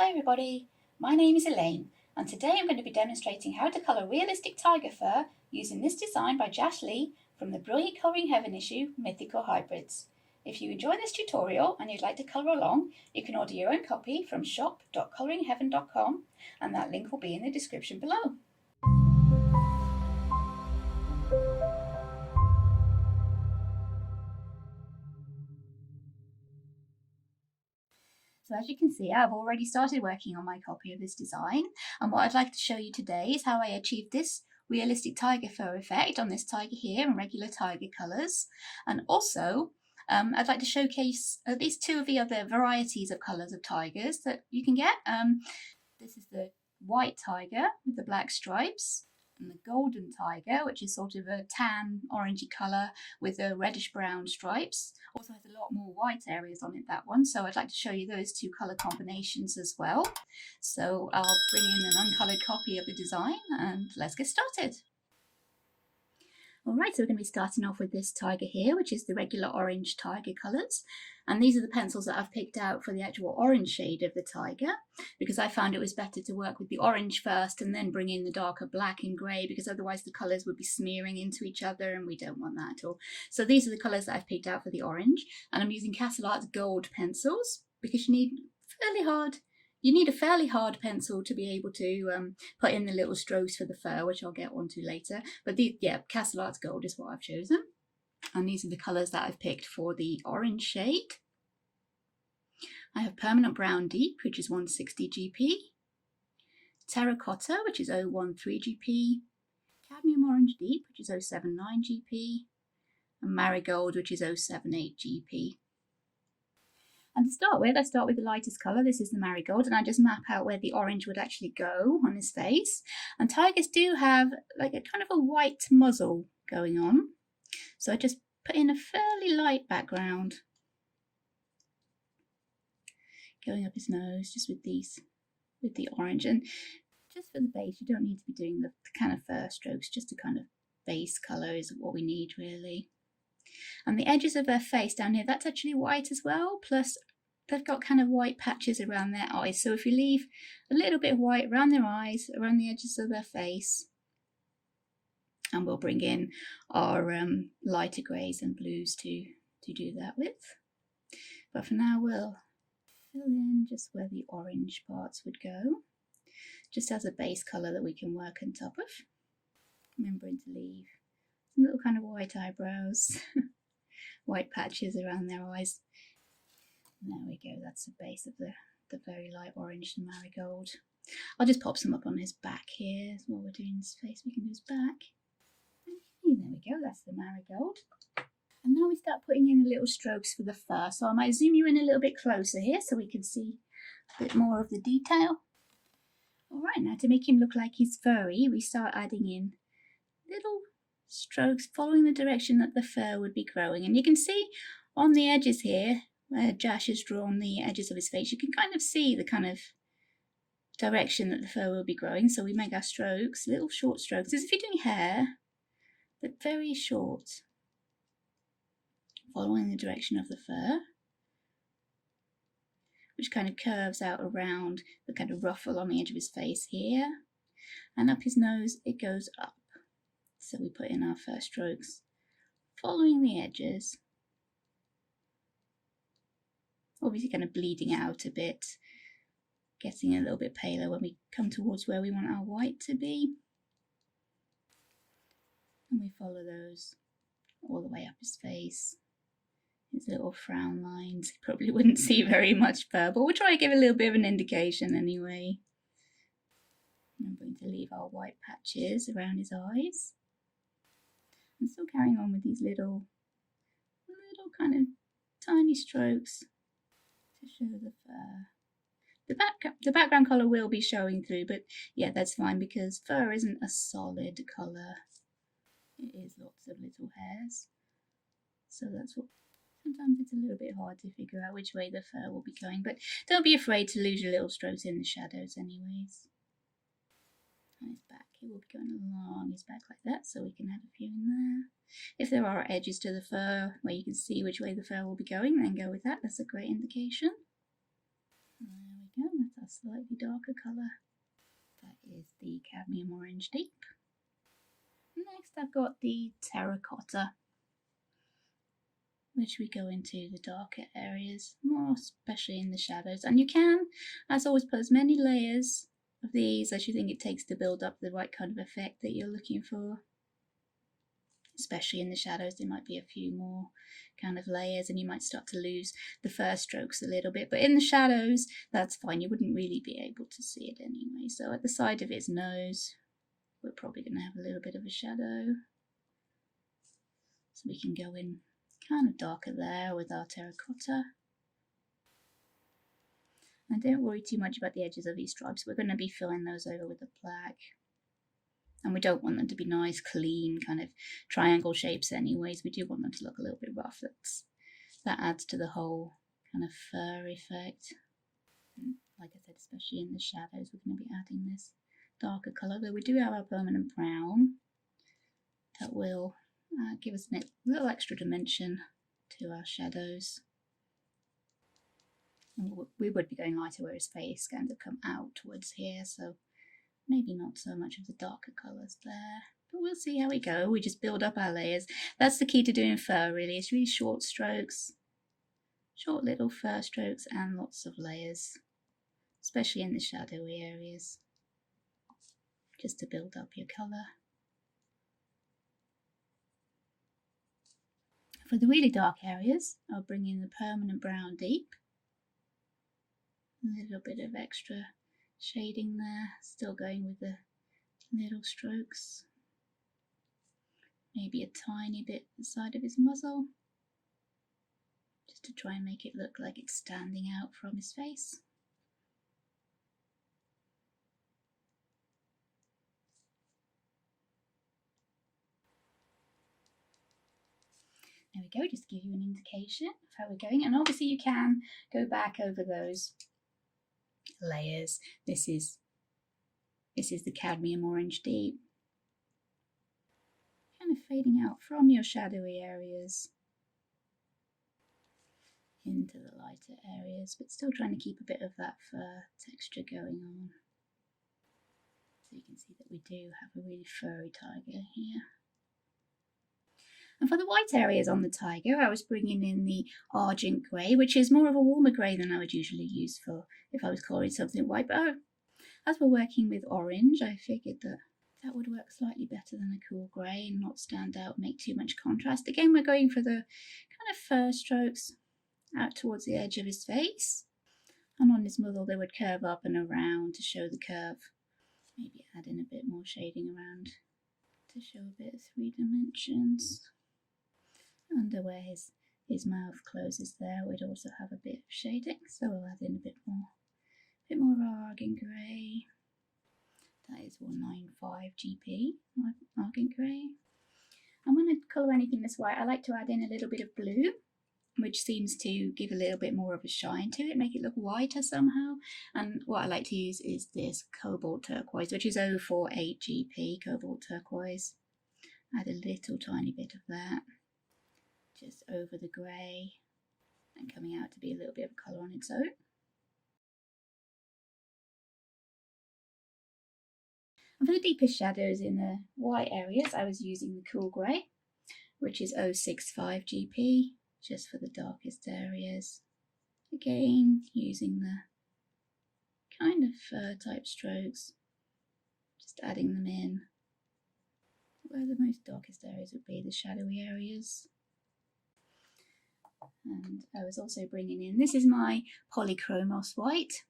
Hi everybody, my name is Elaine and today I'm going to be demonstrating how to colour realistic tiger fur using this design by Jash Lee from the Brilliant Colouring Heaven issue Mythical Hybrids. If you enjoy this tutorial and you'd like to colour along, you can order your own copy from shop.colouringheaven.com and that link will be in the description below. So as you can see, I've already started working on my copy of this design, and what I'd like to show you today is how I achieved this realistic tiger fur effect on this tiger here in regular tiger colours. And also I'd like to showcase at least two of the other varieties of colours of tigers that you can get. This is the white tiger with the black stripes, and the golden tiger, which is sort of a tan orangey colour with the reddish brown stripes. Also has a lot more white areas on it, that one, so I'd like to show you those two colour combinations as well. So I'll bring in an uncoloured copy of the design and let's get started. Alright, so we're going to be starting off with this tiger here, which is the regular orange tiger colours. And these are the pencils that I've picked out for the actual orange shade of the tiger, because I found it was better to work with the orange first and then bring in the darker black and grey, because otherwise the colours would be smearing into each other and we don't want that at all. So these are the colours that I've picked out for the orange, and I'm using Castle Arts gold pencils because you need a fairly hard pencil to be able to put in the little strokes for the fur, which I'll get onto later. But Castle Arts gold is what I've chosen. And these are the colours that I've picked for the orange shade. I have permanent brown deep, which is 160 GP. Terracotta, which is 013 GP. Cadmium orange deep, which is 079 GP. And marigold, which is 078 GP. And to start with, I start with the lightest colour. This is the marigold, and I just map out where the orange would actually go on his face. And tigers do have like a kind of a white muzzle going on. So I just put in a fairly light background going up his nose just with the orange. And just for the base, you don't need to be doing the kind of fur strokes, just a kind of base colour is what we need really. And the edges of their face down here, that's actually white as well, plus they've got kind of white patches around their eyes. So if you leave a little bit of white around their eyes, around the edges of their face, and we'll bring in our lighter greys and blues to do that with. But for now we'll fill in just where the orange parts would go, just as a base colour that we can work on top of. Remembering to leave some little kind of white eyebrows, white patches around their eyes. And there we go, that's the base of the very light orange and marigold. I'll just pop some up on his back here while we're doing his face. We can do his back. Okay, there we go, that's the marigold. And now we start putting in the little strokes for the fur. So I might zoom you in a little bit closer here so we can see a bit more of the detail. Alright, now to make him look like he's furry, we start adding in little strokes following the direction that the fur would be growing. And you can see on the edges here, where Jash has drawn the edges of his face, you can kind of see the kind of direction that the fur will be growing. So we make our strokes, little short strokes, as if you're doing hair, but very short, following the direction of the fur, which kind of curves out around the kind of ruffle on the edge of his face here, and up his nose it goes up. So we put in our first strokes following the edges, obviously kind of bleeding out a bit, getting a little bit paler when we come towards where we want our white to be. And we follow those all the way up his face. His little frown lines, you probably wouldn't see very much fur, but we'll try to give a little bit of an indication anyway. I'm going to leave our white patches around his eyes. I'm still carrying on with these little kind of tiny strokes to show the fur. The background colour will be showing through, but yeah, that's fine because fur isn't a solid colour. It is lots of little hairs. So that's what, sometimes it's a little bit hard to figure out which way the fur will be going, but don't be afraid to lose your little strokes in the shadows anyways. On his back, he will be going along his back like that, so we can add a few in there. If there are edges to the fur where you can see which way the fur will be going, then go with that. That's a great indication. There we go, that's our slightly darker colour. That is the cadmium orange deep. Next I've got the terracotta, which we go into the darker areas, more especially in the shadows. And you can, as always, put as many layers of these as you think it takes to build up the right kind of effect that you're looking for. Especially in the shadows, there might be a few more kind of layers and you might start to lose the first strokes a little bit. But in the shadows, that's fine. You wouldn't really be able to see it anyway. So at the side of its nose, we're probably going to have a little bit of a shadow. So we can go in kind of darker there with our terracotta. And don't worry too much about the edges of these stripes. We're going to be filling those over with the black. And we don't want them to be nice, clean, kind of triangle shapes anyways. We do want them to look a little bit rough. That adds to the whole kind of fur effect. And like I said, especially in the shadows, we're going to be adding this darker colour. Though we do have our permanent brown that will give us a little extra dimension to our shadows. And we would be going lighter where his face is going to come outwards here, so maybe not so much of the darker colours there. But we'll see how we go. We just build up our layers. That's the key to doing fur, really. It's really short strokes, short little fur strokes, and lots of layers, especially in the shadowy areas, just to build up your colour. For the really dark areas, I'll bring in the permanent brown deep. A little bit of extra shading there, still going with the little strokes. Maybe a tiny bit the side of his muzzle, just to try and make it look like it's standing out from his face. There we go, just to give you an indication of how we're going. And obviously you can go back over those layers. This is the cadmium orange deep. Kind of fading out from your shadowy areas into the lighter areas, but still trying to keep a bit of that fur texture going on. So you can see that we do have a really furry tiger here. And for the white areas on the tiger, I was bringing in the argent grey, which is more of a warmer grey than I would usually use for if I was colouring something white. But as we're working with orange, I figured that would work slightly better than a cool grey and not stand out, make too much contrast. Again, we're going for the kind of fur strokes out towards the edge of his face. And on his muzzle, they would curve up and around to show the curve. Maybe add in a bit more shading around to show a bit of 3 dimensions. Under where his mouth closes there, we'd also have a bit of shading, so we'll add in a bit more of our argent grey. That is 195 GP, argent grey. And when I colour anything this white, I like to add in a little bit of blue, which seems to give a little bit more of a shine to it, make it look whiter somehow. And what I like to use is this cobalt turquoise, which is 048 GP, cobalt turquoise. Add a little tiny bit of that, just over the grey, and coming out to be a little bit of colour on its own. And for the deepest shadows in the white areas, I was using the cool grey, which is 065 GP, just for the darkest areas. Again, using the kind of fur type strokes, just adding them in where the most darkest areas would be, the shadowy areas. And I was also bringing in, this is my Polychromos white.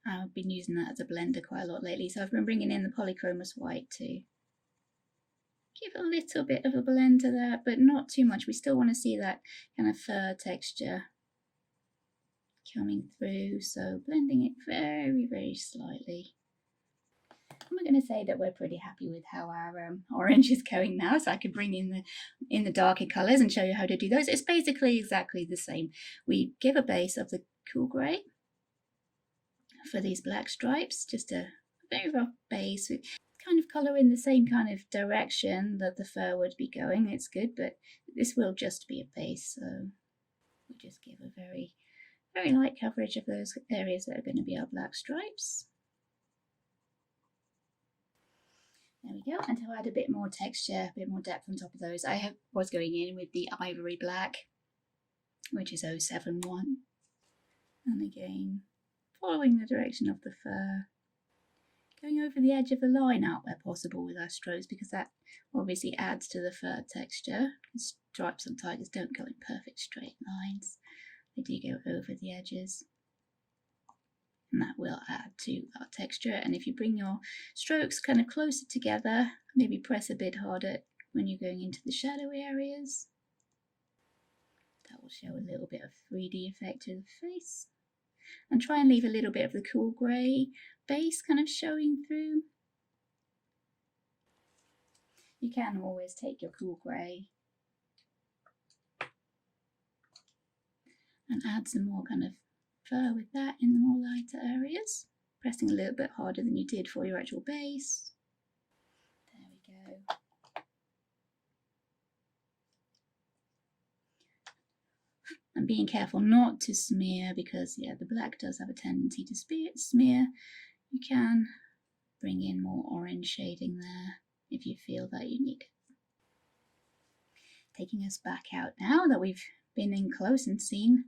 I've been using that as a blender quite a lot lately, so I've been bringing in the Polychromos white to give a little bit of a blend to that, but not too much. We still want to see that kind of fur texture coming through, so blending it very, very slightly. And we're going to say that we're pretty happy with how our orange is going now, so I could bring in the darker colours and show you how to do those. It's basically exactly the same. We give a base of the cool grey for these black stripes, just a very rough base with kind of colour in the same kind of direction that the fur would be going. It's good, but this will just be a base, so we just give a very very light coverage of those areas that are going to be our black stripes. There we go. And to add a bit more texture, a bit more depth on top of those, I was going in with the ivory black, which is 071. And again, following the direction of the fur, going over the edge of the line out where possible with our strokes, because that obviously adds to the fur texture. Stripes on tigers don't go in perfect straight lines. They do go over the edges. And that will add to our texture. And if you bring your strokes kind of closer together, maybe press a bit harder when you're going into the shadowy areas, that will show a little bit of 3D effect to the face. And try and leave a little bit of the cool grey base kind of showing through. You can always take your cool grey and add some more kind of fur with that in the more lighter areas, pressing a little bit harder than you did for your actual base. There we go. And being careful not to smear, because yeah, the black does have a tendency to smear. You can bring in more orange shading there if you feel that you need it. Taking us back out now that we've been in close and seen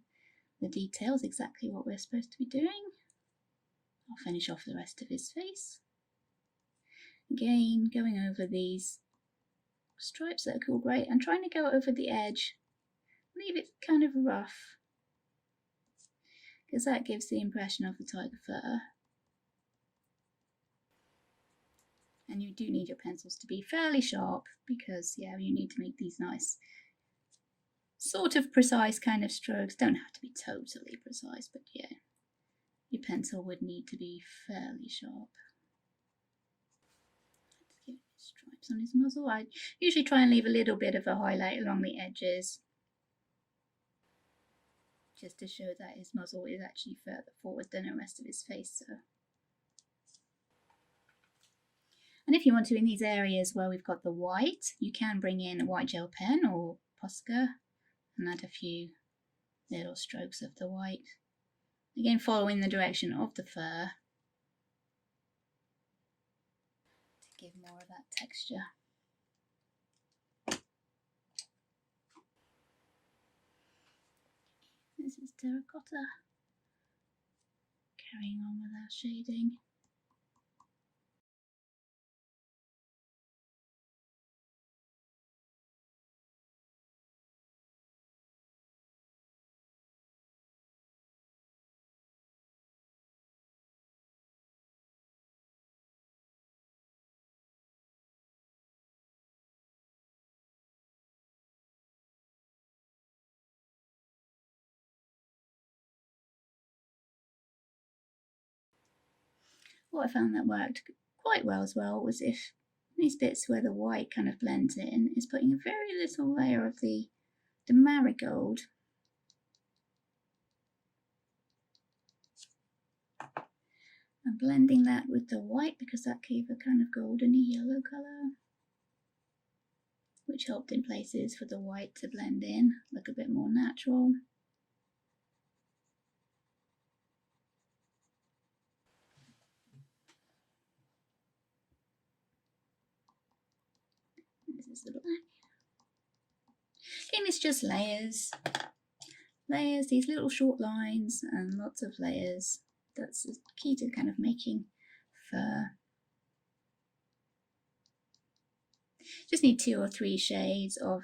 the details, exactly what we're supposed to be doing. I'll finish off the rest of his face. Again, going over these stripes that are cool grey and trying to go over the edge. Leave it kind of rough, because that gives the impression of the tiger fur. And you do need your pencils to be fairly sharp, because yeah, you need to make these nice sort of precise kind of strokes. Don't have to be totally precise, but yeah, your pencil would need to be fairly sharp. Let's give it stripes on his muzzle. I usually try and leave a little bit of a highlight along the edges, just to show that his muzzle is actually further forward than the rest of his face. So. And if you want to, in these areas where we've got the white, you can bring in a white gel pen or Posca and add a few little strokes of the white. Again, following the direction of the fur to give more of that texture. This is terracotta. Carrying on with our shading. What I found that worked quite well as well was if these bits where the white kind of blends in is putting a very little layer of the marigold and blending that with the white, because that gave a kind of goldeny yellow colour, which helped in places for the white to blend in, look a bit more natural. This is the black. Again, it's just layers. Layers, these little short lines and lots of layers. That's the key to kind of making fur. Just need 2 or 3 shades of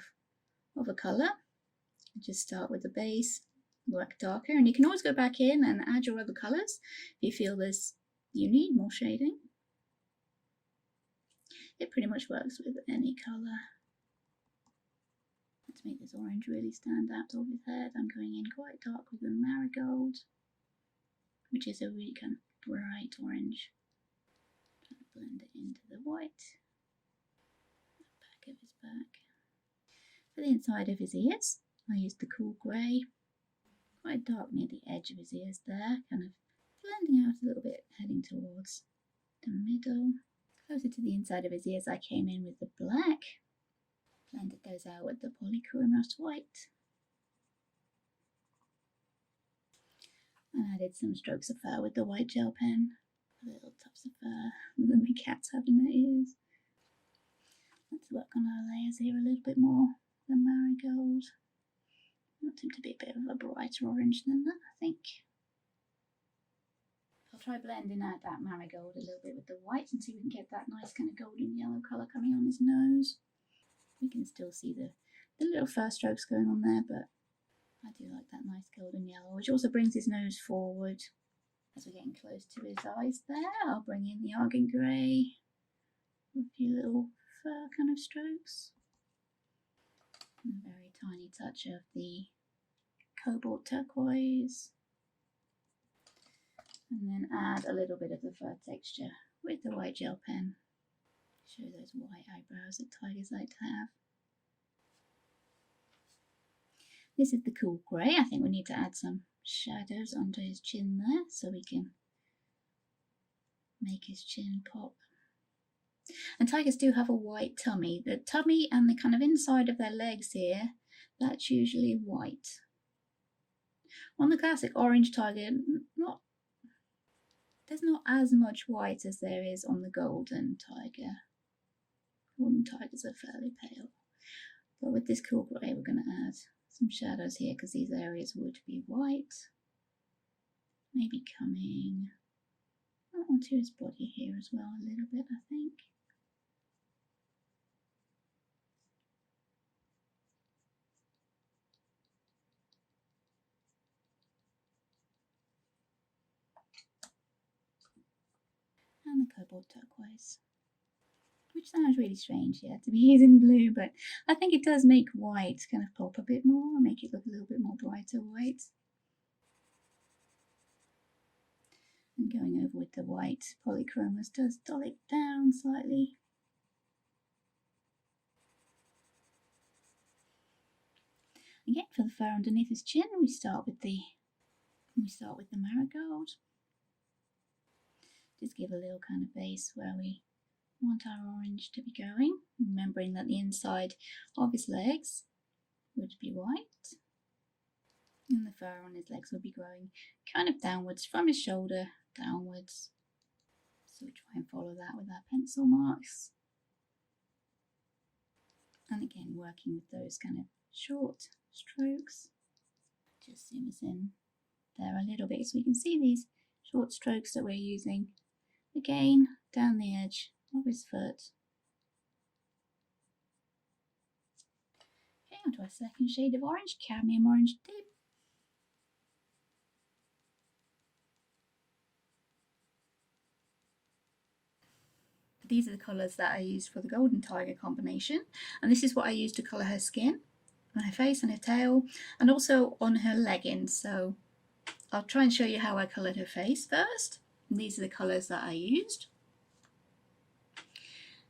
a colour. Just start with the base, work darker, and you can always go back in and add your other colours if you feel you need more shading. It pretty much works with any colour. Let's make this orange really stand out of his head. I'm going in quite dark with the marigold, which is a really kind of bright orange. Trying to blend it into the white. The back of his back. For the inside of his ears, I used the cool grey. Quite dark near the edge of his ears there, kind of blending out a little bit, heading towards the middle. Closer to the inside of his ears, I came in with the black. Blended those out with the Polychromos white. And added some strokes of fur with the white gel pen. Little tufts of fur that my cats have in their ears. Let's work on our layers here a little bit more. The marigold. I want him to be a bit of a brighter orange than that, I think. I'll try blending out that marigold a little bit with the white and see if we can get that nice kind of golden yellow colour coming on his nose. We can still see the little fur strokes going on there, but I do like that nice golden yellow, which also brings his nose forward. As we're getting close to his eyes there, I'll bring in the argent grey with a few little fur kind of strokes. And a very tiny touch of the cobalt turquoise. And then add a little bit of the fur texture with the white gel pen. Show those white eyebrows that tigers like to have. This is the cool grey. I think we need to add some shadows under his chin there so we can make his chin pop. And tigers do have a white tummy. The tummy and the kind of inside of their legs here, that's usually white. On the classic orange tiger, there's not as much white as there is on the golden tiger. Golden tigers are fairly pale. But with this cool grey, we're going to add some shadows here because these areas would be white. Maybe coming onto his body here as well a little bit, I think. And the cobalt turquoise. Which sounds really strange, yeah, to be using blue, but I think it does make white kind of pop a bit more, make it look a little bit more brighter white. And going over with the white Polychromos does dull it down slightly. Again, for the fur underneath his chin, we start with the marigold. Just give a little kind of base where we want our orange to be going, remembering that the inside of his legs would be white and the fur on his legs would be growing kind of downwards from his shoulder downwards. So we try and follow that with our pencil marks, and again working with those kind of short strokes. Just zoom us in there a little bit so we can see these short strokes that we're using again down the edge of his foot. Okay, onto our second shade of orange, cadmium orange deep. These are the colours that I used for the golden tiger combination, and this is what I used to colour her skin, on her face and her tail, and also on her leggings. So I'll try and show you how I coloured her face first. And these are the colours that I used.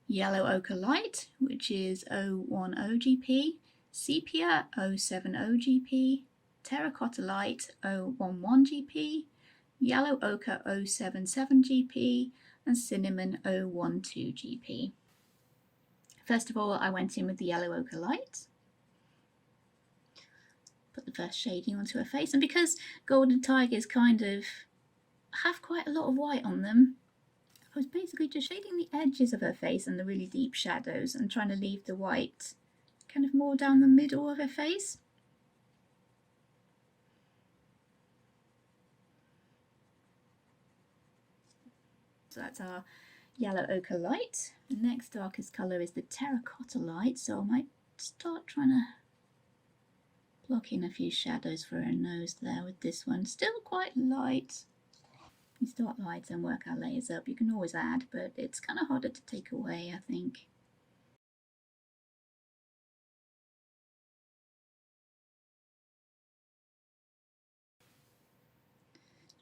Yellow ochre light, which is 010 GP, sepia 070 GP, terracotta light 011 GP, yellow ochre 077 GP, and cinnamon 012 GP. First of all, I went in with the yellow ochre light. Put the first shading onto her face, and because golden tigers kind of have quite a lot of white on them, I was basically just shading the edges of her face and the really deep shadows and trying to leave the white kind of more down the middle of her face. So that's our yellow ochre light. The next darkest colour is the terracotta light, so I might start trying to block in a few shadows for her nose there with this one. Still quite light. We start light and work our layers up. You can always add, but it's kind of harder to take away, I think.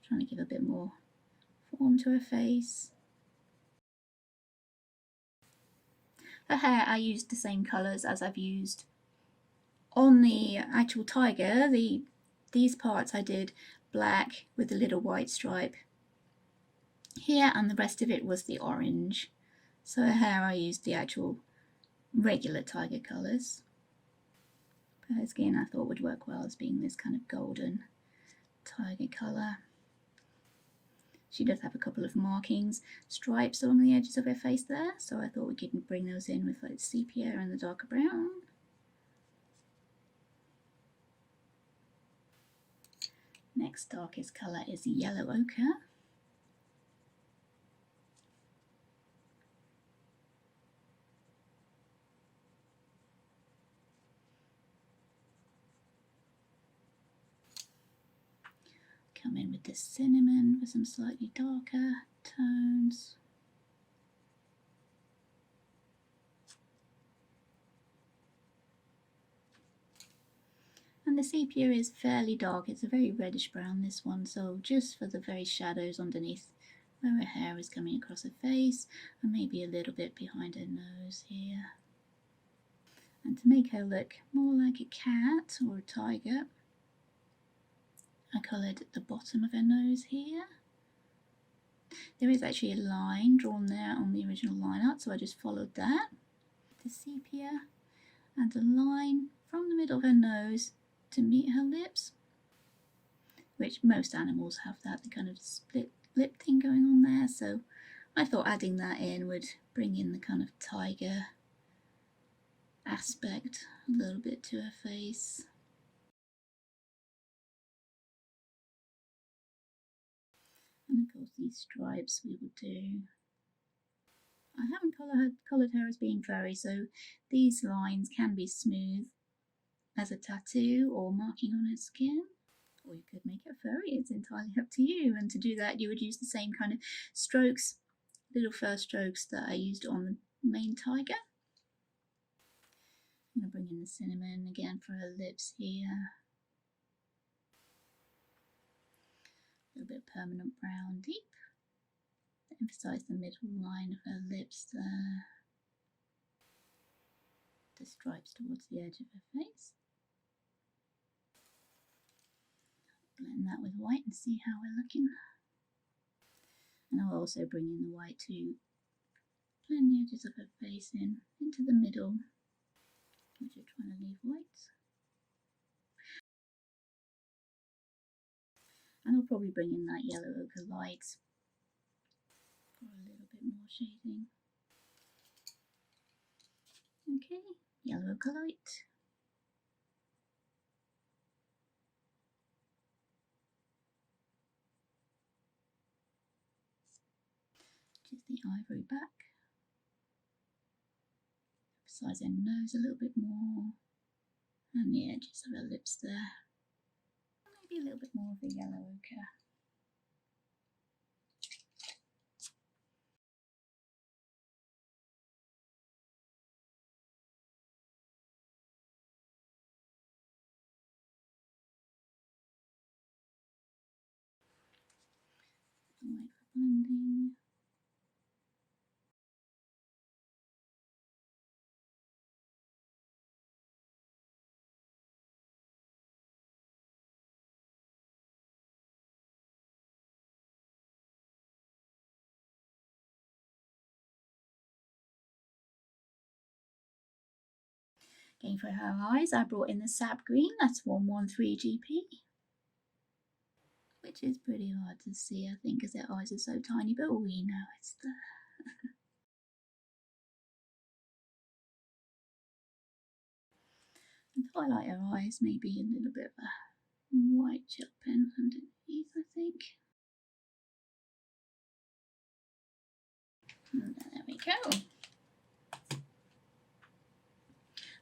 Trying to give a bit more form to her face. Her hair, I used the same colours as I've used on the actual tiger. These parts I did black with a little white stripe here, and the rest of it was the orange. So her hair I used the actual regular tiger colours. But her skin I thought would work well as being this kind of golden tiger colour. She does have a couple of markings, stripes along the edges of her face there, so I thought we could bring those in with like sepia and the darker brown. Next darkest colour is yellow ochre. Come in with the cinnamon for some slightly darker tones. And the sepia is fairly dark, it's a very reddish brown, this one, so just for the very shadows underneath where her hair is coming across her face, and maybe a little bit behind her nose here. And to make her look more like a cat or a tiger, I coloured the bottom of her nose here. There is actually a line drawn there on the original line art, so I just followed that. The sepia, and a line from the middle of her nose to meet her lips, which most animals have that, the kind of split lip thing going on there, so I thought adding that in would bring in the kind of tiger aspect a little bit to her face. And of course these stripes we will do. I haven't coloured her as being furry, so these lines can be smooth as a tattoo or marking on her skin, or you could make it furry, it's entirely up to you. And to do that you would use the same kind of strokes, little fur strokes that I used on the main tiger. I'm going to bring in the cinnamon again for her lips here. A little bit of permanent brown deep. Emphasise the middle line of her lips there. The stripes towards the edge of her face. Blend that with white and see how we're looking. And I'll also bring in the white to blend the edges of her face in into the middle, which you're trying to leave white. And I'll probably bring in that yellow ochre light for a little bit more shading. Okay, yellow ochre light. Just the ivory back. Emphasise her nose a little bit more, and the edges of her lips there. Maybe a little bit more of the yellow ochre. White for blending. Again for her eyes, I brought in the sap green, that's 113 GP. Which is pretty hard to see, I think, because their eyes are so tiny, but we know it's there. And to highlight her eyes, maybe a little bit of a white gel pen underneath, I think. And there we go.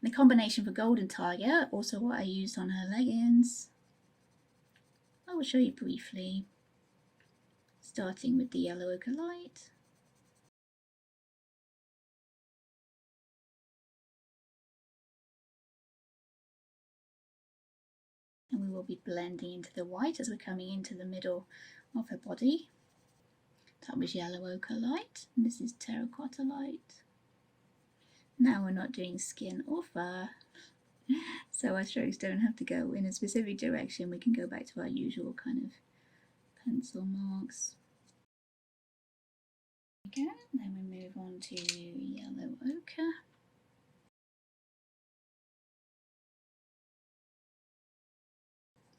And the combination for Golden Tiger, also what I used on her leggings, I will show you briefly, starting with the yellow ochre light. And we will be blending into the white as we're coming into the middle of her body. That was yellow ochre light, and this is terracotta light. Now we're not doing skin or fur, so our strokes don't have to go in a specific direction. We can go back to our usual kind of pencil marks. Again, then we move on to yellow ochre.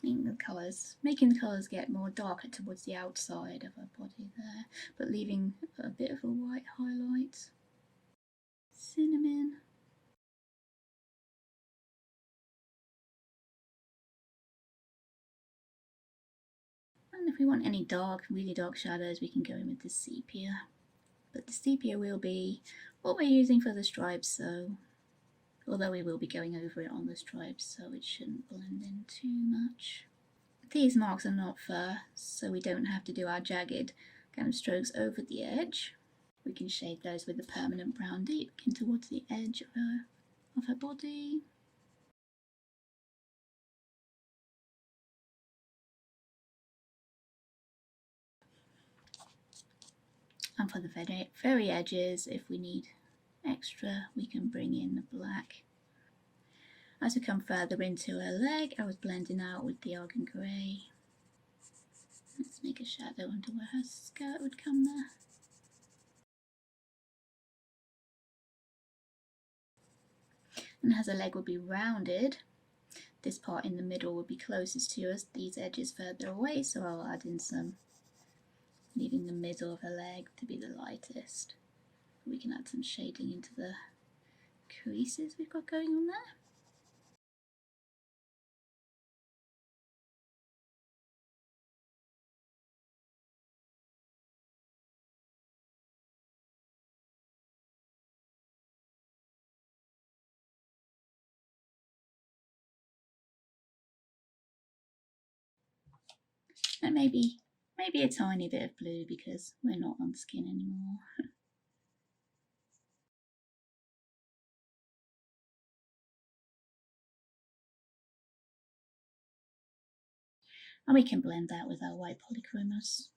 making the colours get more darker towards the outside of her body there, but leaving a bit of a white highlight. Cinnamon. And if we want any dark, really dark shadows, we can go in with the sepia. But the sepia will be what we're using for the stripes, so although we will be going over it on the stripes, so it shouldn't blend in too much. These marks are not fur, so we don't have to do our jagged kind of strokes over the edge. We can shade those with the permanent brown deep in towards the edge of her body. And for the very edges, if we need extra, we can bring in the black. As we come further into her leg, I was blending out with the argent grey. Let's make a shadow under where her skirt would come there. And as her leg would be rounded, this part in the middle would be closest to us, these edges further away, so I'll add in some, leaving the middle of her leg to be the lightest. We can add some shading into the creases we've got going on there. And maybe a tiny bit of blue because we're not on skin anymore. And we can blend that with our white Polychromos.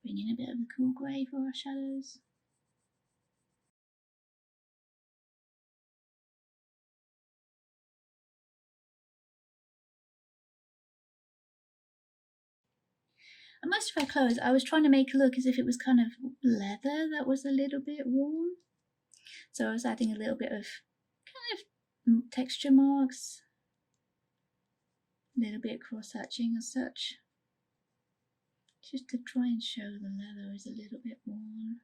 Bring in a bit of the cool grey for our shadows. And most of our clothes I was trying to make look as if it was kind of leather that was a little bit worn. So I was adding a little bit of kind of texture marks, a little bit cross-hatching as such, just to try and show the leather is a little bit worn.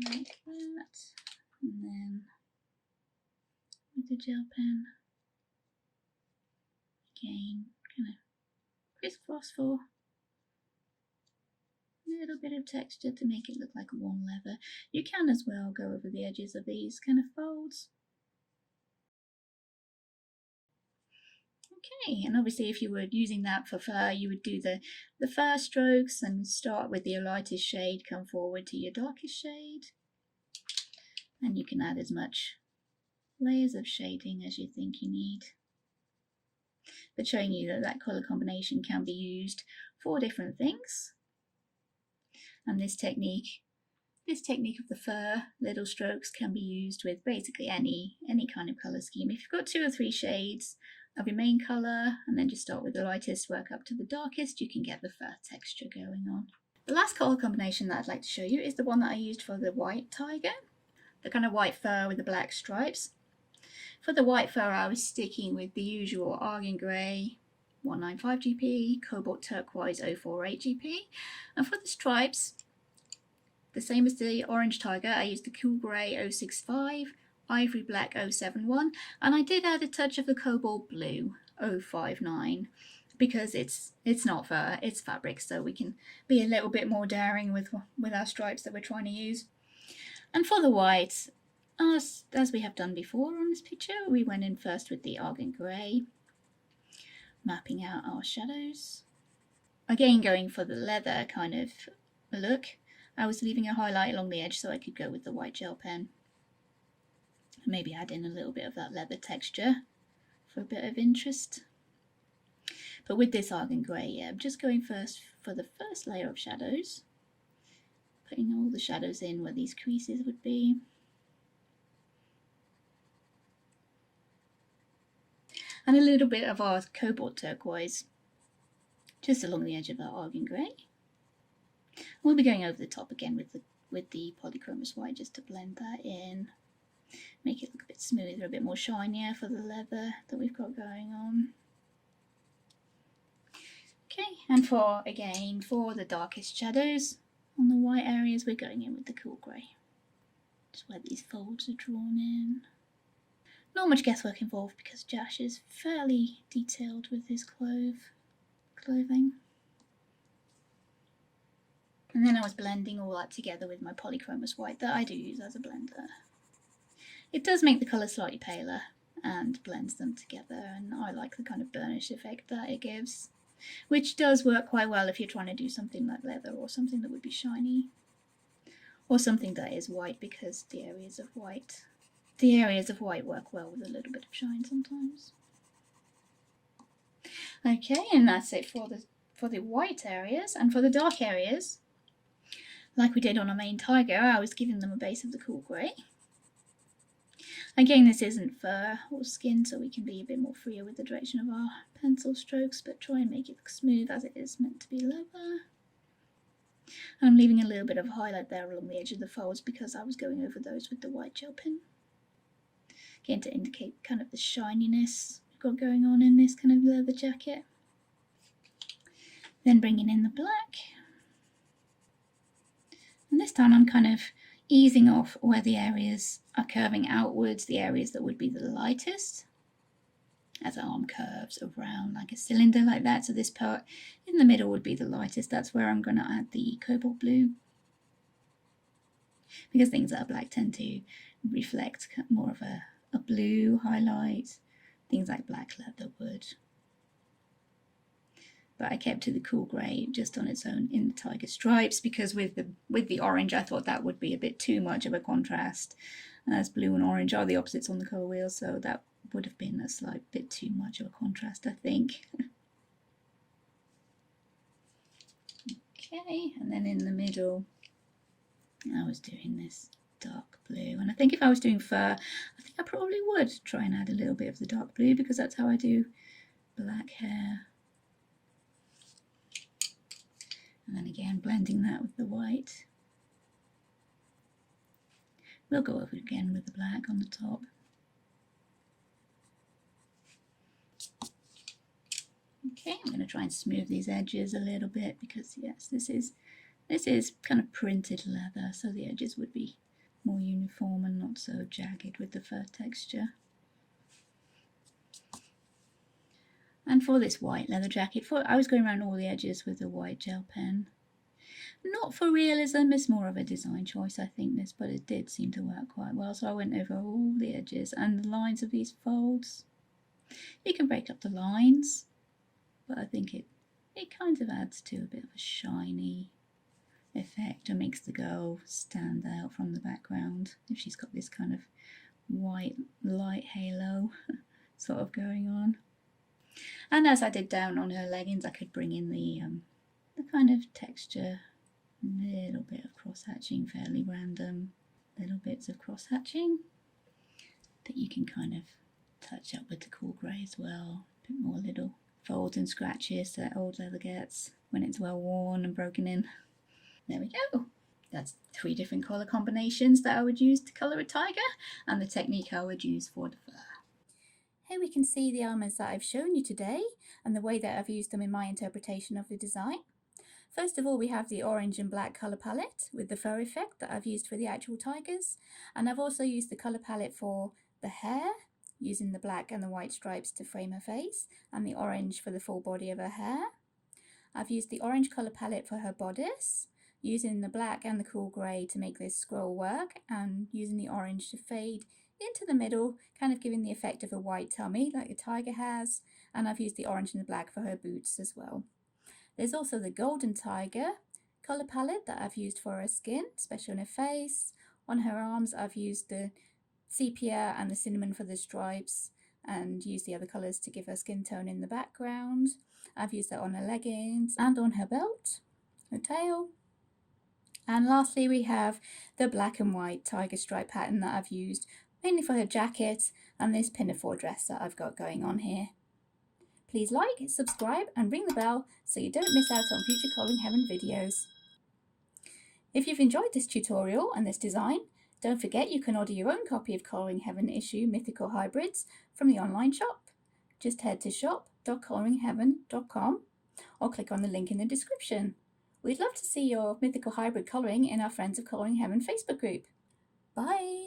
Like that. And then with the gel pen, again, kind of crisscross for a little bit of texture to make it look like worn leather. You can as well go over the edges of these kind of folds. Okay, and obviously if you were using that for fur, you would do the fur strokes and start with your lightest shade, come forward to your darkest shade. And you can add as much layers of shading as you think you need. But showing you that that colour combination can be used for different things. And this technique of the fur little strokes can be used with basically any kind of colour scheme. If you've got 2 or 3 shades of your main colour and then just start with the lightest, work up to the darkest, you can get the fur texture going on. The last colour combination that I'd like to show you is the one that I used for the white tiger, the kind of white fur with the black stripes. For the white fur I was sticking with the usual argent grey 195 GP, cobalt turquoise 048 GP, and for the stripes, the same as the orange tiger, I used the cool grey 065, ivory black 071, and I did add a touch of the cobalt blue 059 because it's not fur, it's fabric, so we can be a little bit more daring with our stripes that we're trying to use. And for the white, as we have done before on this picture, we went in first with the argent grey, mapping out our shadows. Again, going for the leather kind of look, I was leaving a highlight along the edge so I could go with the white gel pen. Maybe add in a little bit of that leather texture for a bit of interest. But with this argent grey, yeah, I'm just going first for the first layer of shadows, putting all the shadows in where these creases would be. And a little bit of our cobalt turquoise just along the edge of our argent grey. We'll be going over the top again with the Polychromos white just to blend that in, make it look a bit smoother, a bit more shinier for the leather that we've got going on. Okay, and for the darkest shadows on the white areas, we're going in with the cool grey, just where these folds are drawn in. Not much guesswork involved because Jash is fairly detailed with his clothing. And then I was blending all that together with my Polychromos white that I do use as a blender. It does make the colours slightly paler and blends them together, and I like the kind of burnish effect that it gives, which does work quite well if you're trying to do something like leather or something that would be shiny, or something that is white, because the areas of white work well with a little bit of shine sometimes. Okay, and that's it for the white areas. And for the dark areas, like we did on our main tiger, I was giving them a base of the cool grey. Again, this isn't fur or skin, so we can be a bit more freer with the direction of our pencil strokes, but try and make it look smooth as it is meant to be leather. And I'm leaving a little bit of highlight there along the edge of the folds because I was going over those with the white gel pen. Again, to indicate kind of the shininess we've got going on in this kind of leather jacket. Then bringing in the black. And this time I'm kind of easing off where the areas are curving outwards, the areas that would be the lightest, as our arm curves around like a cylinder like that. So this part in the middle would be the lightest. That's where I'm going to add the cobalt blue, because things that are black tend to reflect more of a blue highlight, things like black leather would. But I kept to the cool grey just on its own in the tiger stripes, because with the orange I thought that would be a bit too much of a contrast, as blue and orange are the opposites on the colour wheel, so that would have been a slight bit too much of a contrast, I think. Okay, and then in the middle I was doing this dark blue, and I think if I was doing fur, I think I probably would try and add a little bit of the dark blue, because that's how I do black hair. And then again, blending that with the white. We'll go over again with the black on the top. Okay, I'm going to try and smooth these edges a little bit, because yes, this is kind of printed leather, so the edges would be more uniform and not so jagged with the fur texture. And for this white leather jacket, I was going around all the edges with the white gel pen. Not for realism, it's more of a design choice, I think, this, but it did seem to work quite well. So I went over all the edges and the lines of these folds. You can break up the lines, but I think it kind of adds to a bit of a shiny effect and makes the girl stand out from the background if she's got this kind of white light halo sort of going on. And as I did down on her leggings, I could bring in the kind of texture, a little bit of cross-hatching, fairly random little bits of cross-hatching that you can kind of touch up with the cool grey as well. A bit more little folds and scratches that old leather gets when it's well worn and broken in. There we go. That's 3 different colour combinations that I would use to colour a tiger, and the technique I would use for the fur. Here we can see the elements that I've shown you today and the way that I've used them in my interpretation of the design. First of all, we have the orange and black colour palette with the fur effect that I've used for the actual tigers, and I've also used the colour palette for the hair, using the black and the white stripes to frame her face, and the orange for the full body of her hair. I've used the orange colour palette for her bodice, using the black and the cool grey to make this scroll work, and using the orange to fade into the middle, kind of giving the effect of a white tummy like a tiger has, and I've used the orange and the black for her boots as well. There's also the golden tiger colour palette that I've used for her skin, especially on her face. On her arms I've used the sepia and the cinnamon for the stripes, and used the other colours to give her skin tone in the background. I've used that on her leggings and on her belt, her tail. And lastly we have the black and white tiger stripe pattern that I've used mainly for her jacket and this pinafore dress that I've got going on here. Please like, subscribe and ring the bell so you don't miss out on future Colouring Heaven videos. If you've enjoyed this tutorial and this design, don't forget you can order your own copy of Colouring Heaven issue Mythical Hybrids from the online shop. Just head to shop.coloringheaven.com or click on the link in the description. We'd love to see your mythical hybrid colouring in our Friends of Colouring Heaven Facebook group. Bye!